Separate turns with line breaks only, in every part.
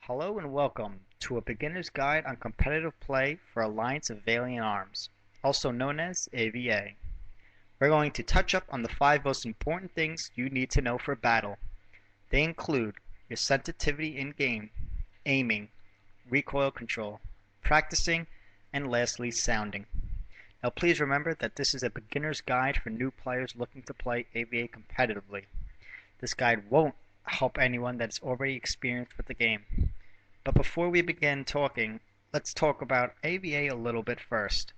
Hello and welcome to a beginner's guide on competitive play for Alliance of Valiant Arms, also known as A.V.A. We're going to touch up on the 5 most important things you need to know for battle. They include your sensitivity in game, aiming, recoil control, practicing, and lastly sounding. Now please remember that this is a beginner's guide for new players looking to play A.V.A competitively. This guide won't help anyone that is already experienced with the game. But before we begin talking, let's talk about A.V.A a little bit first.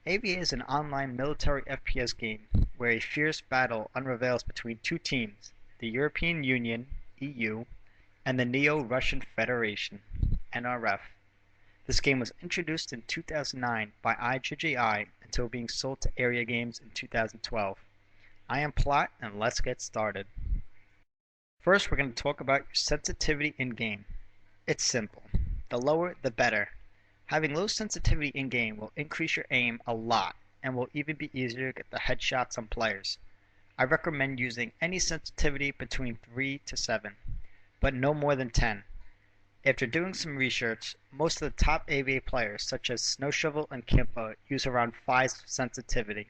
A.V.A is an online military FPS game where a fierce battle unravels between two teams, the European Union (EU) and the Neo-Russian Federation (NRF). This game was introduced in 2009 by I until being sold to Area Games in 2012. I am Plot and let's get started. First we're going to talk about your sensitivity in-game. It's simple. The lower, the better. Having low sensitivity in-game will increase your aim a lot and will even be easier to get the headshots on players. I recommend using any sensitivity between 3 to 7, but no more than 10. After doing some research, most of the top A.V.A players such as Snowshovel and Kimpa use around 5 sensitivity.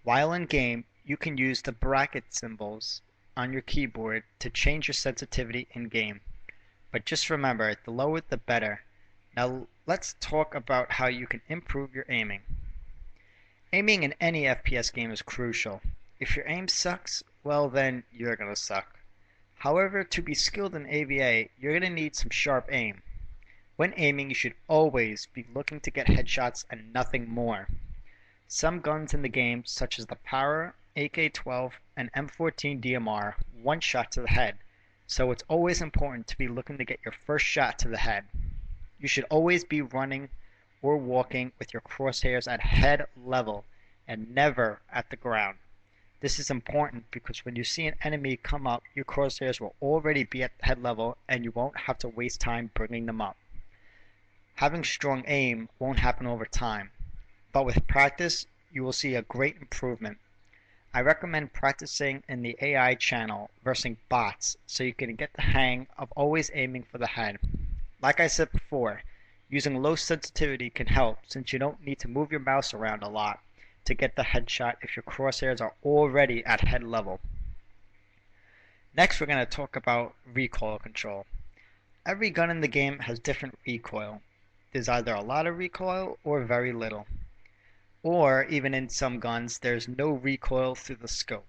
While in-game, you can use the bracket symbols on your keyboard to change your sensitivity in-game. But just remember, the lower the better. Now let's talk about how you can improve your aiming. Aiming in any FPS game is crucial. If your aim sucks, well then you're gonna suck. However, to be skilled in A.V.A, you're gonna need some sharp aim. When aiming, you should always be looking to get headshots and nothing more. Some guns in the game, such as the Power, AK-12, and M14 DMR, one shot to the head. So it's always important to be looking to get your first shot to the head. You should always be running or walking with your crosshairs at head level and never at the ground. This is important because when you see an enemy come up, your crosshairs will already be at head level and you won't have to waste time bringing them up. Having strong aim won't happen over time, but with practice you will see a great improvement. I recommend practicing in the AI channel versus bots so you can get the hang of always aiming for the head. Like I said before, using low sensitivity can help since you don't need to move your mouse around a lot to get the headshot if your crosshairs are already at head level. Next we're going to talk about recoil control. Every gun in the game has different recoil. There's either a lot of recoil or very little. Or, even in some guns, there's no recoil through the scope.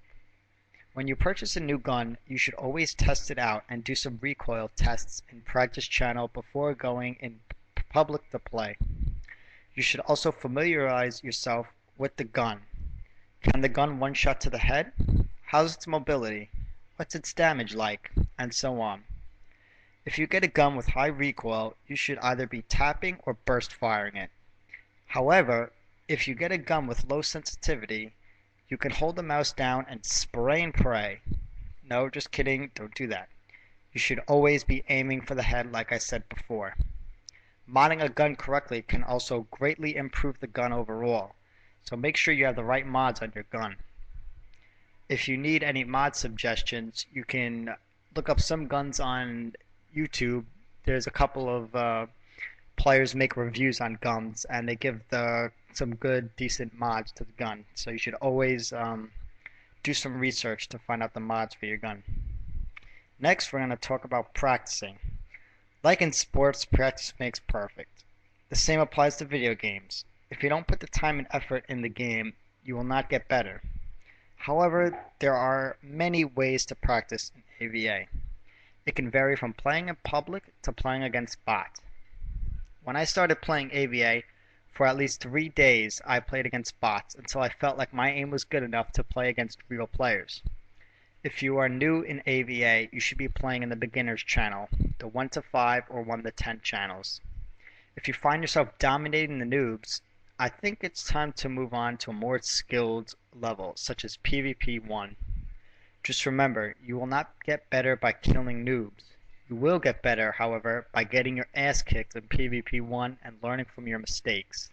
When you purchase a new gun, you should always test it out and do some recoil tests in practice channel before going in public to play. You should also familiarize yourself with the gun. Can the gun one shot to the head? How's its mobility? What's its damage like? And so on. If you get a gun with high recoil, you should either be tapping or burst firing it. However, if you get a gun with low sensitivity, you can hold the mouse down and spray and pray. No, just kidding, don't do that. You should always be aiming for the head like I said before. Modding a gun correctly can also greatly improve the gun overall, so make sure you have the right mods on your gun. If you need any mod suggestions, you can look up some guns on YouTube. There's a couple of players make reviews on guns and they give some good decent mods to the gun, so you should always do some research to find out the mods for your gun. Next we're going to talk about practicing. Like in sports, practice makes perfect. The same applies to video games. If you don't put the time and effort in the game, you will not get better. However, there are many ways to practice in A.V.A. It can vary from playing in public to playing against bots. When I started playing A.V.A, for at least 3 days I played against bots until I felt like my aim was good enough to play against real players. If you are new in A.V.A, you should be playing in the beginners channel, the 1 to 5 or 1 to 10 channels. If you find yourself dominating the noobs, I think it's time to move on to a more skilled level, such as PvP 1. Just remember, you will not get better by killing noobs. You will get better, however, by getting your ass kicked in PvP 1 and learning from your mistakes.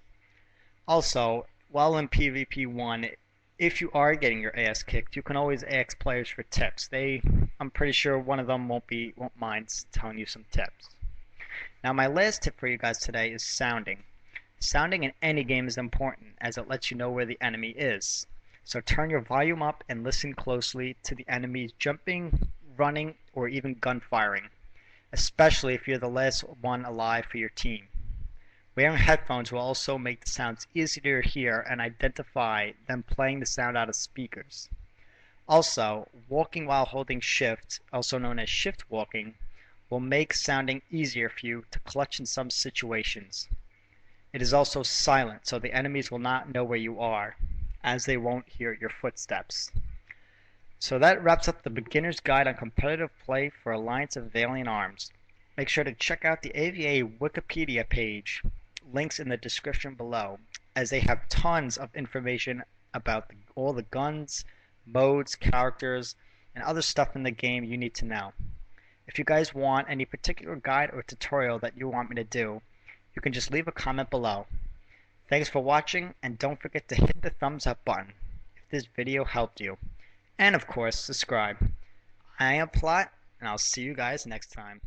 Also, while in PvP 1, if you are getting your ass kicked, you can always ask players for tips. I'm pretty sure one of them won't mind telling you some tips. Now my last tip for you guys today is sounding. Sounding in any game is important as it lets you know where the enemy is. So turn your volume up and listen closely to the enemies jumping, running, or even gunfiring, especially if you're the last one alive for your team. Wearing headphones will also make the sounds easier to hear and identify than playing the sound out of speakers. Also, walking while holding shift, also known as shift walking, will make sounding easier for you to clutch in some situations. It is also silent, so the enemies will not know where you are, as they won't hear your footsteps. So that wraps up the beginner's guide on competitive play for Alliance of Valiant Arms. Make sure to check out the A.V.A. Wikipedia page, links in the description below, as they have tons of information about all the guns, modes, characters, and other stuff in the game you need to know. If you guys want any particular guide or tutorial that you want me to do, you can just leave a comment below. Thanks for watching, and don't forget to hit the thumbs up button if this video helped you. And of course, subscribe. I am Plot, and I'll see you guys next time.